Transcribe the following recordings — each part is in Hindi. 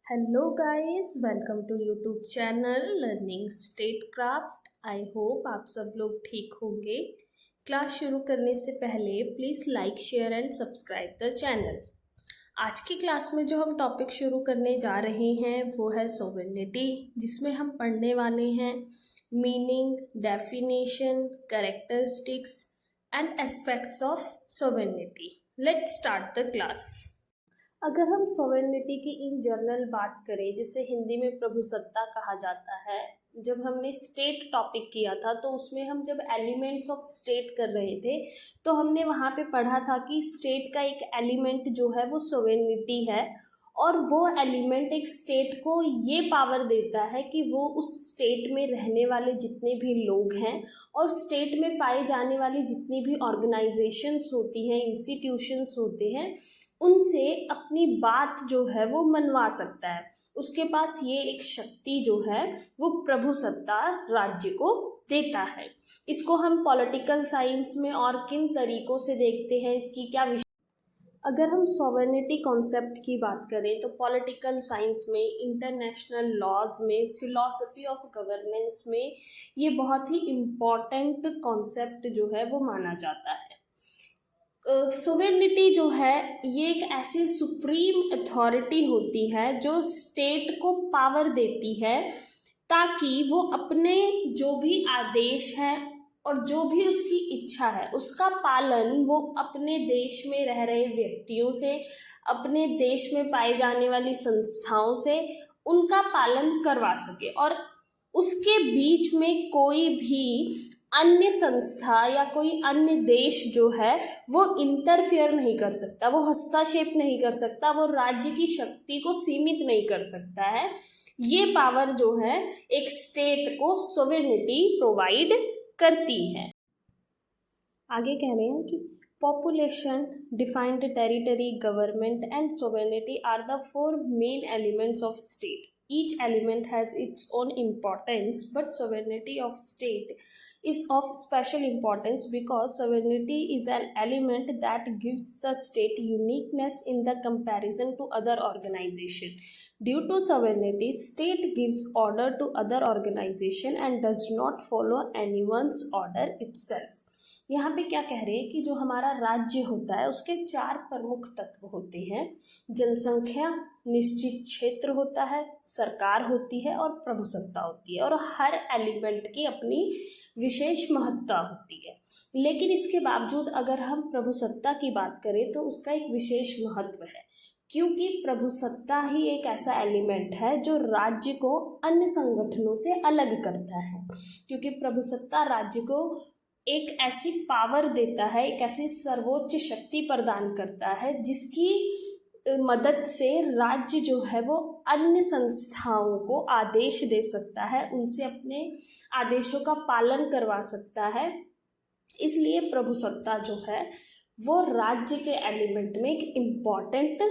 Hello guys, welcome to YouTube channel learning statecraft. I hope आप सब लोग ठीक होंगे। क्लास शुरू करने से पहले please like, share and subscribe the channel. आज की क्लास में जो हम टॉपिक शुरू करने जा रहे हैं वो है सोवेनिटी, जिसमें हम पढ़ने वाले हैं meaning, definition, characteristics and aspects of sovereignty. Let's start the class. अगर हम सोवेनिटी की इन जनरल बात करें, जिसे हिंदी में प्रभुसत्ता कहा जाता है, जब हमने स्टेट टॉपिक किया था तो उसमें हम जब एलिमेंट्स ऑफ स्टेट कर रहे थे तो हमने वहाँ पे पढ़ा था कि स्टेट का एक एलिमेंट जो है वो सोवेनिटी है, और वो एलिमेंट एक स्टेट को ये पावर देता है कि वो उस स्टेट में रहने वाले जितने भी लोग हैं और स्टेट में पाए जाने वाली जितनी भी ऑर्गेनाइजेशंस होती हैं, इंस्टीट्यूशंस होते हैं, उनसे अपनी बात जो है वो मनवा सकता है। उसके पास ये एक शक्ति जो है वो प्रभुसत्ता राज्य को देता है। इसको हम पॉलिटिकल साइंस में और किन तरीकों से देखते हैं, इसकी क्या अगर हम सॉवरेनिटी कॉन्सेप्ट की बात करें तो पॉलिटिकल साइंस में, इंटरनेशनल लॉज में, फिलॉसफी ऑफ गवर्नेंस में ये बहुत ही इम्पॉर्टेंट कॉन्सेप्ट जो है वो माना जाता है। सोवेनिटी जो है ये एक ऐसी सुप्रीम अथॉरिटी होती है जो स्टेट को पावर देती है ताकि वो अपने जो भी आदेश हैं और जो भी उसकी इच्छा है उसका पालन वो अपने देश में रह रहे व्यक्तियों से, अपने देश में पाई जाने वाली संस्थाओं से उनका पालन करवा सके, और उसके बीच में कोई भी अन्य संस्था या कोई अन्य देश जो है वो इंटरफेयर नहीं कर सकता, वो हस्तक्षेप नहीं कर सकता, वो राज्य की शक्ति को सीमित नहीं कर सकता है। ये पावर जो है एक स्टेट को सोवेनिटी प्रोवाइड करती है। आगे कह रहे हैं कि population, defined territory, government and sovereignty are the four main elements of state. Each element has its own importance, but sovereignty of state is of special importance because sovereignty is an element that gives the state uniqueness in the comparison to other organization. Due to sovereignty, state gives order to other organization and does not follow anyone's order itself. यहाँ पे क्या कह रहे हैं कि जो हमारा राज्य होता है उसके 4 प्रमुख तत्व होते हैं। जनसंख्या, निश्चित क्षेत्र होता है, सरकार होती है और प्रभुसत्ता होती है, और हर एलिमेंट की अपनी विशेष महत्ता होती है। लेकिन इसके बावजूद अगर हम प्रभुसत्ता की बात करें तो उसका एक विशेष महत्व है, क्योंकि प्रभुसत्ता ही एक ऐसा एलिमेंट है जो राज्य को अन्य संगठनों से अलग करता है, क्योंकि प्रभुसत्ता राज्य को एक ऐसी पावर देता है, एक ऐसी सर्वोच्च शक्ति प्रदान करता है जिसकी मदद से राज्य जो है वो अन्य संस्थाओं को आदेश दे सकता है, उनसे अपने आदेशों का पालन करवा सकता है। इसलिए प्रभुसत्ता जो है वो राज्य के एलिमेंट में एक इम्पॉर्टेंट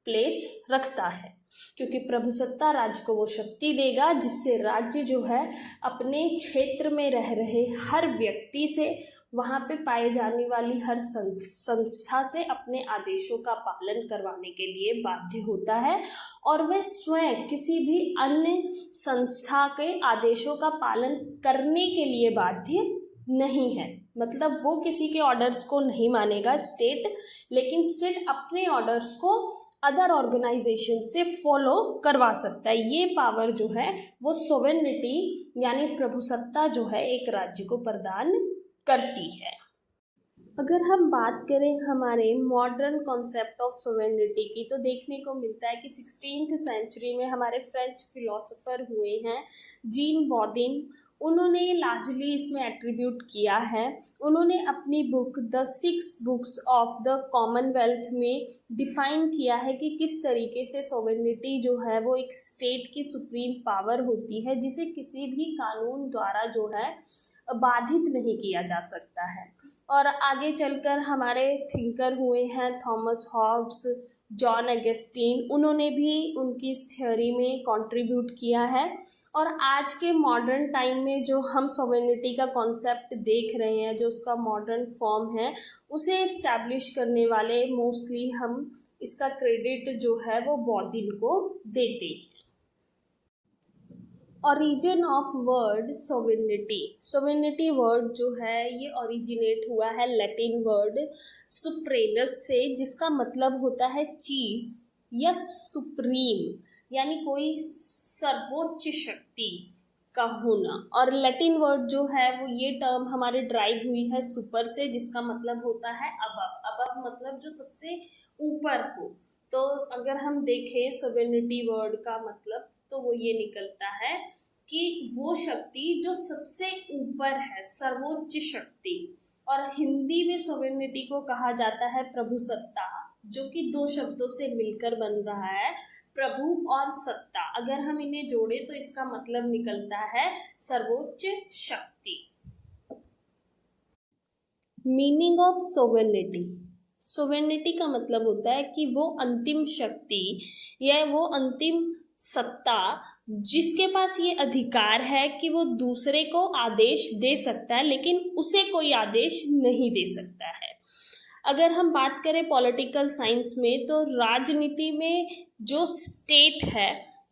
प्लेस रखता है, क्योंकि प्रभुसत्ता राज्य को वो शक्ति देगा जिससे राज्य जो है अपने क्षेत्र में रह रहे हर व्यक्ति से, वहाँ पे पाए जाने वाली हर संस्था से अपने आदेशों का पालन करवाने के लिए बाध्य होता है, और वह स्वयं किसी भी अन्य संस्था के आदेशों का पालन करने के लिए बाध्य नहीं है। मतलब वो किसी के ऑर्डर्स को नहीं मानेगा स्टेट, लेकिन स्टेट अपने ऑर्डर्स को अदर ऑर्गेनाइजेशन से फॉलो करवा सकता है। ये पावर जो है वो सोवेनिटी यानी प्रभुसत्ता जो है एक राज्य को प्रदान करती है। अगर हम बात करें हमारे मॉडर्न कॉन्सेप्ट ऑफ सोवेनिटी की तो देखने को मिलता है कि 16th सेंचुरी में हमारे फ्रेंच फिलोसोफर हुए हैं जीन बॉदिन, उन्होंने लार्जली इसमें एट्रीब्यूट किया है। उन्होंने अपनी book the 6 books of the Commonwealth में डिफाइन किया है कि किस तरीके से सोवेनिटी जो है वो एक स्टेट की सुप्रीम पावर होती है जिसे किसी भी कानून द्वारा जो है बाधित नहीं किया जा सकता है। और आगे चलकर हमारे थिंकर हुए हैं थॉमस हॉब्स, जॉन अगस्टीन, उन्होंने भी उनकी इस थ्योरी में कंट्रीब्यूट किया है। और आज के मॉडर्न टाइम में जो हम सोवेनिटी का कॉन्सेप्ट देख रहे हैं, जो उसका मॉडर्न फॉर्म है, उसे इस्टेब्लिश करने वाले मोस्टली हम इसका क्रेडिट जो है वो बॉदिन को देते हैं। Origin of word sovereignty. Sovereignty word जो है ये ओरिजिनेट हुआ है लैटिन वर्ड सुप्रेनस से, जिसका मतलब होता है चीफ या सुप्रीम, यानी कोई सर्वोच्च शक्ति का होना। और लैटिन वर्ड जो है वो ये टर्म हमारे ड्राइव हुई है सुपर से, जिसका मतलब होता है अबव। अबव मतलब जो सबसे ऊपर हो। तो अगर हम देखें सोवेनिटी वर्ड का मतलब, तो वो ये निकलता है कि वो शक्ति जो सबसे ऊपर है, सर्वोच्च शक्ति। और हिंदी में सोवेनिटी को कहा जाता है प्रभुसत्ता, जो कि दो शब्दों से मिलकर बन रहा है, प्रभु और सत्ता। अगर हम इन्हें जोड़े तो इसका मतलब निकलता है सर्वोच्च शक्ति। Meaning of sovereignty. सोवेनिटी का मतलब होता है कि वो अंतिम शक्ति या वो अंतिम सत्ता जिसके पास ये अधिकार है कि वो दूसरे को आदेश दे सकता है, लेकिन उसे कोई आदेश नहीं दे सकता है। अगर हम बात करें पॉलिटिकल साइंस में, तो राजनीति में जो स्टेट है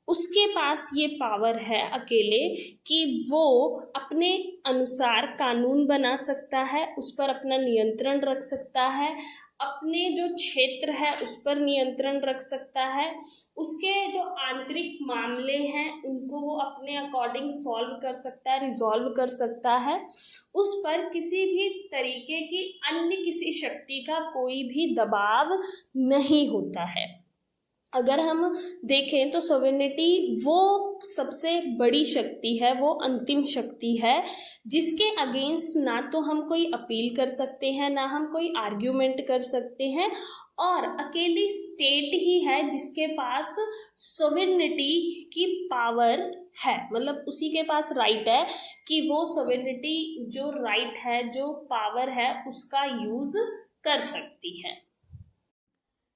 उसके पास ये पावर है अकेले कि वो अपने अनुसार कानून बना सकता है, उस पर अपना नियंत्रण रख सकता है, अपने जो क्षेत्र है उस पर नियंत्रण रख सकता है, उसके जो आंतरिक मामले हैं उनको वो अपने अकॉर्डिंग सॉल्व कर सकता है, रिजॉल्व कर सकता है। उस पर किसी भी तरीके की अन्य किसी शक्ति का कोई भी दबाव नहीं होता है। अगर हम देखें तो सोवेनिटी वो सबसे बड़ी शक्ति है, वो अंतिम शक्ति है, जिसके अगेंस्ट ना तो हम कोई अपील कर सकते हैं, ना हम कोई आर्ग्यूमेंट कर सकते हैं, और अकेली स्टेट ही है जिसके पास सोवेनिटी की पावर है। मतलब उसी के पास राइट है कि वो सोवेनिटी जो राइट है, जो पावर है, उसका यूज कर सकती है।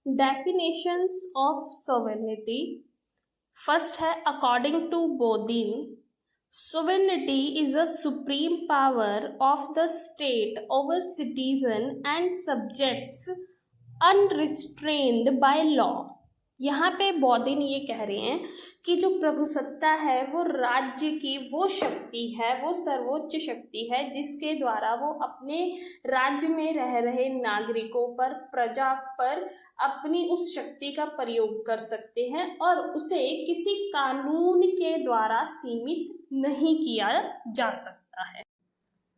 Definitions of sovereignty. First है according to Bodin, sovereignty is a supreme power of the state over citizen and subjects unrestrained by law. यहाँ पे बौद्धिन ये कह रहे हैं कि जो प्रभुसत्ता है वो राज्य की वो शक्ति है, वो सर्वोच्च शक्ति है, जिसके द्वारा वो अपने राज्य में रह रहे नागरिकों पर, प्रजा पर अपनी उस शक्ति का प्रयोग कर सकते हैं और उसे किसी कानून के द्वारा सीमित नहीं किया जा सकता है।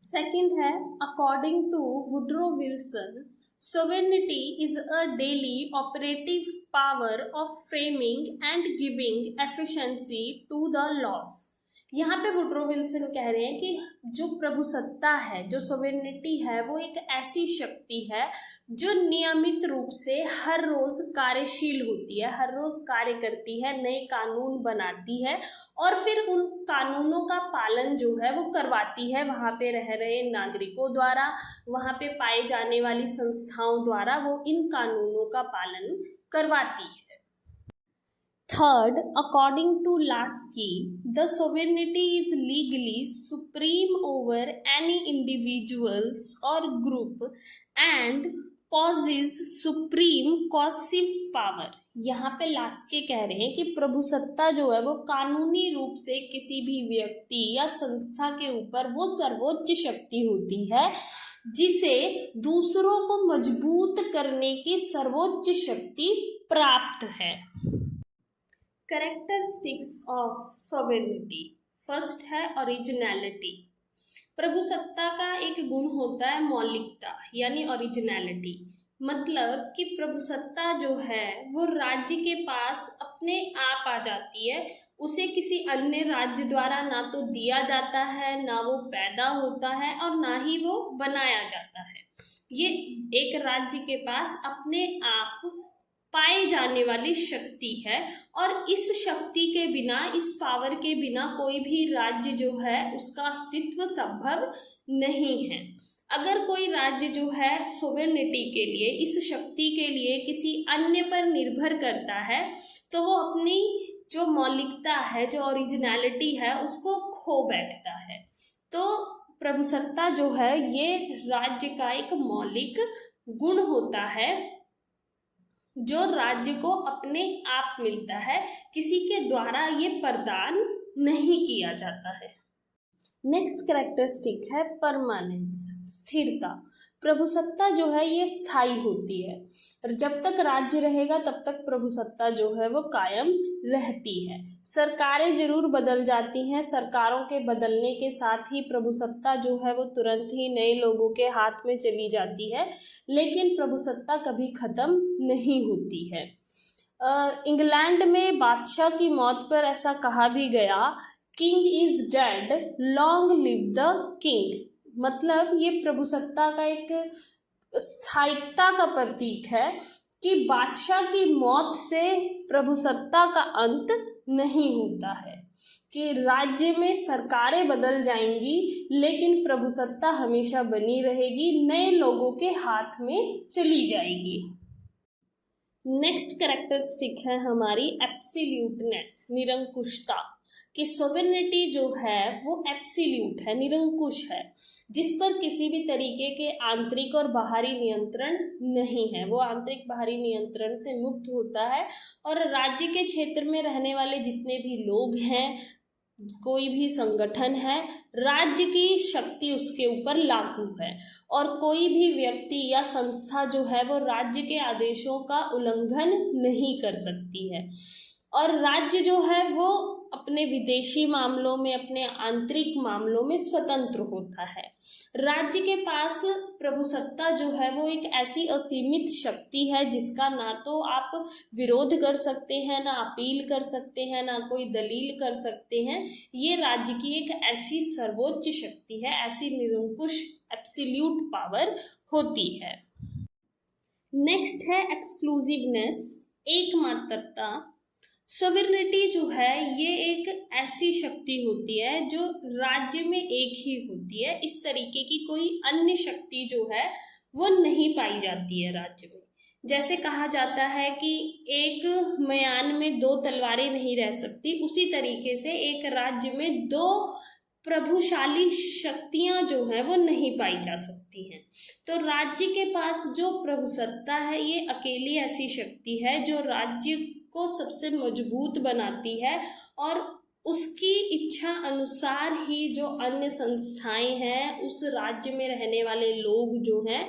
सेकंड है according to Woodrow Wilson, sovereignty is a daily operative power of framing and giving efficiency to the laws. यहाँ पे वुड्रो विल्सन कह रहे हैं कि जो प्रभुसत्ता है, जो सोवेनिटी है, वो एक ऐसी शक्ति है जो नियमित रूप से हर रोज कार्यशील होती है, हर रोज कार्य करती है, नए कानून बनाती है और फिर उन कानूनों का पालन जो है वो करवाती है वहाँ पे रह रहे नागरिकों द्वारा, वहाँ पे पाए जाने वाली संस्थाओं द्वारा वो इन कानूनों का पालन करवाती है। Third, according to Lasky, the sovereignty is legally supreme over any individuals or group and possesses supreme coercive power. यहाँ पे लास्के कह रहे हैं कि प्रभुसत्ता जो है वो कानूनी रूप से किसी भी व्यक्ति या संस्था के ऊपर वो सर्वोच्च शक्ति होती है जिसे दूसरों को मजबूत करने की सर्वोच्च शक्ति प्राप्त है। Characteristics of sovereignty. फर्स्ट है ओरिजिनलिटी। प्रभुसत्ता का एक गुण होता है मौलिकता यानी ओरिजिनलिटी, मतलब कि प्रभुसत्ता जो है वो राज्य के पास अपने आप आ जाती है, उसे किसी अन्य राज्य द्वारा ना तो दिया जाता है, ना वो पैदा होता है और ना ही वो बनाया जाता है। ये एक राज्य के पास अपने आप पाए जाने वाली शक्ति है और इस शक्ति के बिना, इस पावर के बिना कोई भी राज्य जो है उसका अस्तित्व संभव नहीं है। अगर कोई राज्य जो है सोवेनिटी के लिए, इस शक्ति के लिए किसी अन्य पर निर्भर करता है तो वो अपनी जो मौलिकता है, जो ओरिजिनलिटी है, उसको खो बैठता है। तो प्रभुसत्ता जो है ये राज्य का एक मौलिक गुण होता है जो राज्य को अपने आप मिलता है, किसी के द्वारा ये प्रदान नहीं किया जाता है। नेक्स्ट कैरेक्टरिस्टिक है परमानेंस, स्थिरता। प्रभुसत्ता जो है ये स्थायी होती है, और जब तक राज्य रहेगा तब तक प्रभुसत्ता जो है वो कायम रहती है। सरकारें जरूर बदल जाती हैं, सरकारों के बदलने के साथ ही प्रभुसत्ता जो है वो तुरंत ही नए लोगों के हाथ में चली जाती है, लेकिन प्रभुसत्ता कभी खत्म नहीं होती है। इंग्लैंड में बादशाह की मौत पर ऐसा कहा भी गया, king is dead, long live the king. मतलब ये प्रभुसत्ता का एक स्थायिकता का प्रतीक है कि बादशाह की मौत से प्रभुसत्ता का अंत नहीं होता है, कि राज्य में सरकारें बदल जाएंगी लेकिन प्रभुसत्ता हमेशा बनी रहेगी, नए लोगों के हाथ में चली जाएगी। नेक्स्ट कैरेक्टरिस्टिक है हमारी एब्सोल्यूटनेस, निरंकुशता, कि सोवेरेनिटी जो है वो एब्सोल्यूट है, निरंकुश है, जिस पर किसी भी तरीके के आंतरिक और बाहरी नियंत्रण नहीं है। वो आंतरिक बाहरी नियंत्रण से मुक्त होता है, और राज्य के क्षेत्र में रहने वाले जितने भी लोग हैं, कोई भी संगठन है, राज्य की शक्ति उसके ऊपर लागू है, और कोई भी व्यक्ति या संस्था जो है वो राज्य के आदेशों का उल्लंघन नहीं कर सकती है। और राज्य जो है वो अपने विदेशी मामलों में, अपने आंतरिक मामलों में स्वतंत्र होता है। राज्य के पास प्रभुसत्ता जो है वो एक ऐसी असीमित शक्ति है जिसका ना तो आप विरोध कर सकते हैं, ना अपील कर सकते हैं, ना कोई दलील कर सकते हैं। ये राज्य की एक ऐसी सर्वोच्च शक्ति है, ऐसी निरंकुश एब्सोल्यूट पावर होती है। नेक्स्ट है एक्सक्लूसिवनेस, एकमात्रता। सोवेरेनिटी जो है ये एक ऐसी शक्ति होती है जो राज्य में एक ही होती है, इस तरीके की कोई अन्य शक्ति जो है वो नहीं पाई जाती है राज्य में। जैसे कहा जाता है कि एक म्यान में दो तलवारें नहीं रह सकती, उसी तरीके से एक राज्य में दो प्रभुशाली शक्तियां जो है वो नहीं पाई जा सकती हैं। तो राज्य के पास जो प्रभुसत्ता है ये अकेली ऐसी शक्ति है जो राज्य को सबसे मजबूत बनाती है, और उसकी इच्छा अनुसार ही जो अन्य संस्थाएं हैं, उस राज्य में रहने वाले लोग जो हैं,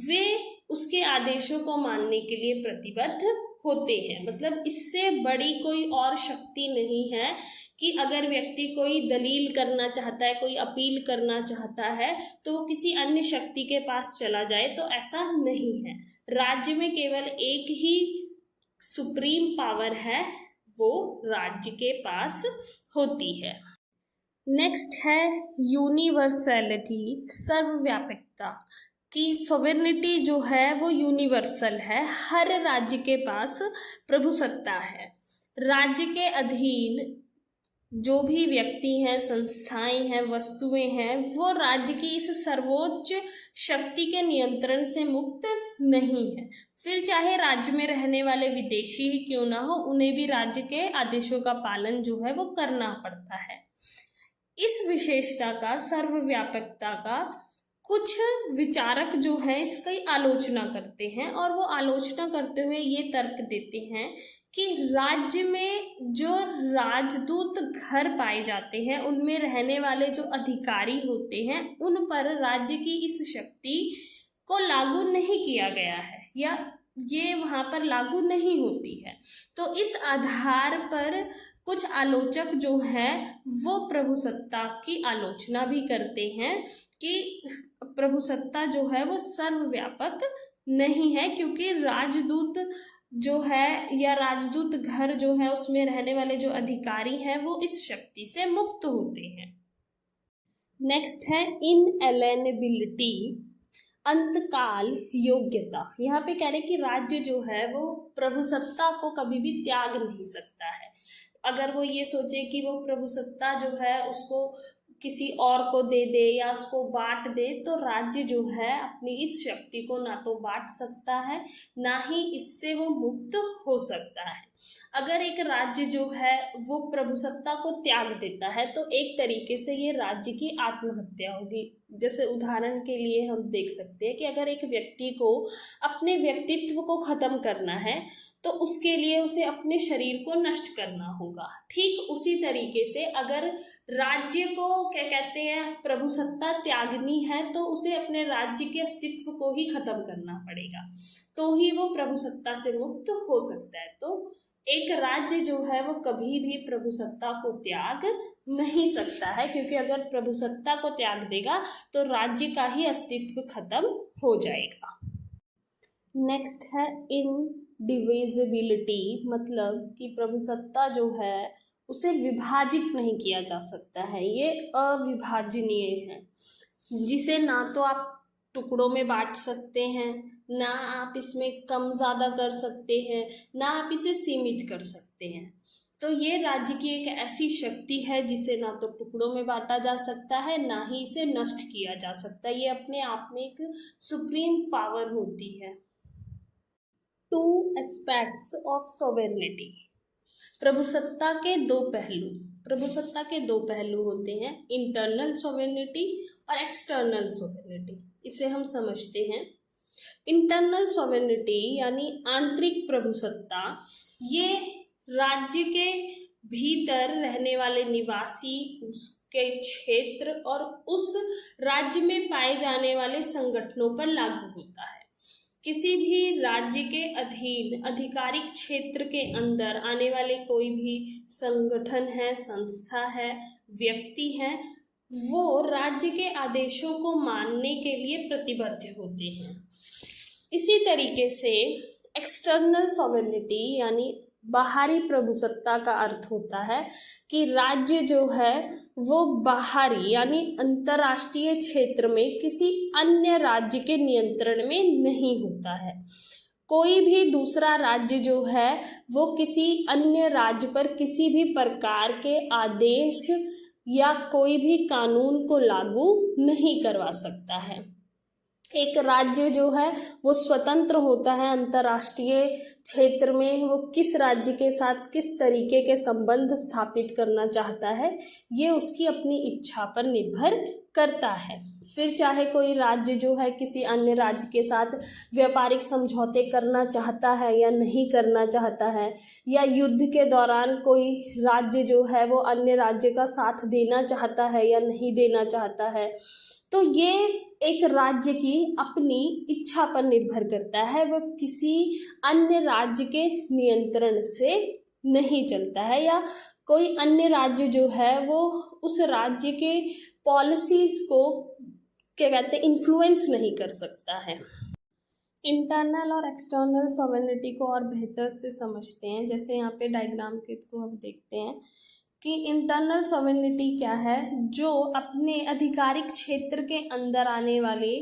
वे उसके आदेशों को मानने के लिए प्रतिबद्ध होते हैं। मतलब इससे बड़ी कोई और शक्ति नहीं है कि अगर व्यक्ति कोई दलील करना चाहता है, कोई अपील करना चाहता है, तो वो किसी अन्य शक्ति के पास चला जाए, तो ऐसा नहीं है। राज्य में केवल एक ही सुप्रीम पावर है, वो राज्य के पास होती है। नेक्स्ट है यूनिवर्सैलिटी, सर्वव्यापकता, कि सोवेरेनिटी जो है वो यूनिवर्सल है, हर राज्य के पास प्रभुसत्ता है। राज्य के अधीन जो भी व्यक्ति हैं, संस्थाएं हैं, वस्तुएं हैं, वो राज्य की इस सर्वोच्च शक्ति के नियंत्रण से मुक्त नहीं है। फिर चाहे राज्य में रहने वाले विदेशी ही क्यों ना हो, उन्हें भी राज्य के आदेशों का पालन जो है वो करना पड़ता है। इस विशेषता का, सर्वव्यापकता का, कुछ विचारक जो हैं इसकी आलोचना करते हैं, और वो आलोचना करते हुए ये तर्क देते हैं कि राज्य में जो राजदूत घर पाए जाते हैं, उनमें रहने वाले जो अधिकारी होते हैं, उन पर राज्य की इस शक्ति को लागू नहीं किया गया है, या ये वहाँ पर लागू नहीं होती है। तो इस आधार पर कुछ आलोचक जो हैं वो प्रभुसत्ता की आलोचना भी करते हैं कि प्रभुसत्ता जो है वो सर्वव्यापक नहीं है, क्योंकि राजदूत जो है या राजदूत घर जो है उसमें रहने वाले जो अधिकारी हैं वो इस शक्ति से मुक्त होते हैं। नेक्स्ट है इनएलिएनेबिलिटी, अंतकाल योग्यता। यहाँ पे कह रहे हैं कि राज्य जो है वो प्रभुसत्ता को कभी भी त्याग नहीं सकता है। अगर वो ये सोचे कि वो प्रभुसत्ता जो है उसको किसी और को दे दे या उसको बांट दे, तो राज्य जो है अपनी इस शक्ति को ना तो बांट सकता है, ना ही इससे वो मुक्त हो सकता है। अगर एक राज्य जो है वो प्रभुसत्ता को त्याग देता है तो एक तरीके से ये राज्य की आत्महत्या होगी। जैसे उदाहरण के लिए हम देख सकते हैं कि अगर एक व्यक्ति को अपने व्यक्तित्व को खत्म करना है तो उसके लिए उसे अपने शरीर को नष्ट करना होगा। ठीक उसी तरीके से अगर राज्य को क्या कहते हैं प्रभुसत्ता त्यागनी है तो उसे अपने राज्य के अस्तित्व को ही खत्म करना पड़ेगा, तो ही वो प्रभुसत्ता से मुक्त हो सकता है। तो एक राज्य जो है वो कभी भी प्रभुसत्ता को त्याग नहीं सकता है, क्योंकि अगर प्रभुसत्ता को त्याग देगा तो राज्य का ही अस्तित्व खत्म हो जाएगा। नेक्स्ट है इनडिविजिबिलिटी, मतलब कि प्रभुसत्ता जो है उसे विभाजित नहीं किया जा सकता है, ये अविभाजनीय है, जिसे ना तो आप टुकड़ों में बांट सकते हैं, ना आप इसमें कम ज़्यादा कर सकते हैं, ना आप इसे सीमित कर सकते हैं। तो ये राज्य की एक ऐसी शक्ति है जिसे ना तो टुकड़ों में बांटा जा सकता है, ना ही इसे नष्ट किया जा सकता है। ये अपने आप में एक सुप्रीम पावर होती है। 2 एस्पेक्ट्स ऑफ सॉवरेनिटी। प्रभुसत्ता के दो पहलू होते हैं, इंटरनल सॉवरेनिटी और एक्सटर्नल सॉवरेनिटी। इसे हम समझते हैं। इंटरनल सॉवरेनिटी यानी आंतरिक प्रभुसत्ता, ये राज्य के भीतर रहने वाले निवासी, उसके क्षेत्र और उस राज्य में पाए जाने वाले संगठनों पर लागू होता है। किसी भी राज्य के अधीन आधिकारिक क्षेत्र के अंदर आने वाले कोई भी संगठन है, संस्था है, व्यक्ति है, वो राज्य के आदेशों को मानने के लिए प्रतिबद्ध होते हैं। इसी तरीके से एक्सटर्नल सॉवरेनिटी यानी बाहरी प्रभुसत्ता का अर्थ होता है कि राज्य जो है वो बाहरी यानी अंतर्राष्ट्रीय क्षेत्र में किसी अन्य राज्य के नियंत्रण में नहीं होता है। कोई भी दूसरा राज्य जो है वो किसी अन्य राज्य पर किसी भी प्रकार के आदेश या कोई भी कानून को लागू नहीं करवा सकता है। एक राज्य जो है वो स्वतंत्र होता है अंतर्राष्ट्रीय क्षेत्र में, वो किस राज्य के साथ किस तरीके के संबंध स्थापित करना चाहता है ये उसकी अपनी इच्छा पर निर्भर करता है। फिर चाहे कोई राज्य जो है किसी अन्य राज्य के साथ व्यापारिक समझौते करना चाहता है या नहीं करना चाहता है, या युद्ध के दौरान कोई राज्य जो है वो अन्य राज्य का साथ देना चाहता है या नहीं देना चाहता है, तो ये एक राज्य की अपनी इच्छा पर निर्भर करता है। वो किसी अन्य राज्य के नियंत्रण से नहीं चलता है, या कोई अन्य राज्य जो है वो उस राज्य के पॉलिसीज को क्या कहते हैं इन्फ्लुएंस नहीं कर सकता है। इंटरनल और एक्सटर्नल सॉवरेनिटी को और बेहतर से समझते हैं। जैसे यहाँ पे डायग्राम के थ्रू हम देखते हैं कि इंटरनल सॉवरेनिटी क्या है, जो अपने आधिकारिक क्षेत्र के अंदर आने वाले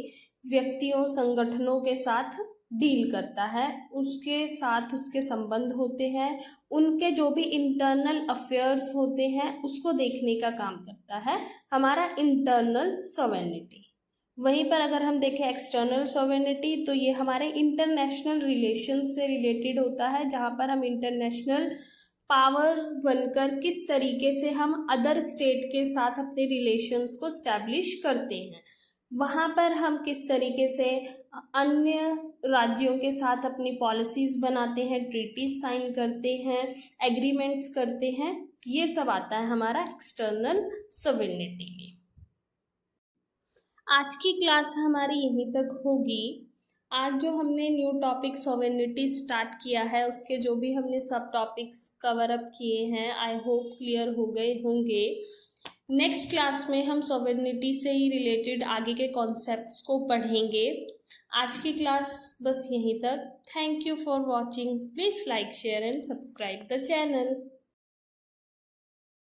व्यक्तियों संगठनों के साथ डील करता है, उसके साथ उसके संबंध होते हैं, उनके जो भी इंटरनल अफेयर्स होते हैं उसको देखने का काम करता है हमारा इंटरनल सॉवरेनिटी। वहीं पर अगर हम देखें एक्सटर्नल सॉवरेनिटी तो ये हमारे इंटरनेशनल रिलेशंस से रिलेटेड होता है, जहाँ पर हम इंटरनेशनल पावर बनकर किस तरीके से हम अदर स्टेट के साथ अपने रिलेशंस को स्टैब्लिश करते हैं, वहाँ पर हम किस तरीके से अन्य राज्यों के साथ अपनी पॉलिसीज़ बनाते हैं, ट्रीटीज साइन करते हैं, एग्रीमेंट्स करते हैं, ये सब आता है हमारा एक्सटर्नल सॉवरेनिटी में। आज की क्लास हमारी यहीं तक होगी। आज जो हमने न्यू टॉपिक सॉवरेनिटी स्टार्ट किया है उसके जो भी हमने सब टॉपिक्स कवर अप किए हैं आई होप क्लियर हो गए होंगे। नेक्स्ट क्लास में हम सॉवरेनिटी से ही रिलेटेड आगे के कॉन्सेप्ट्स को पढ़ेंगे। आज की क्लास बस यहीं तक। Thank you for watching. Please like share and subscribe the channel.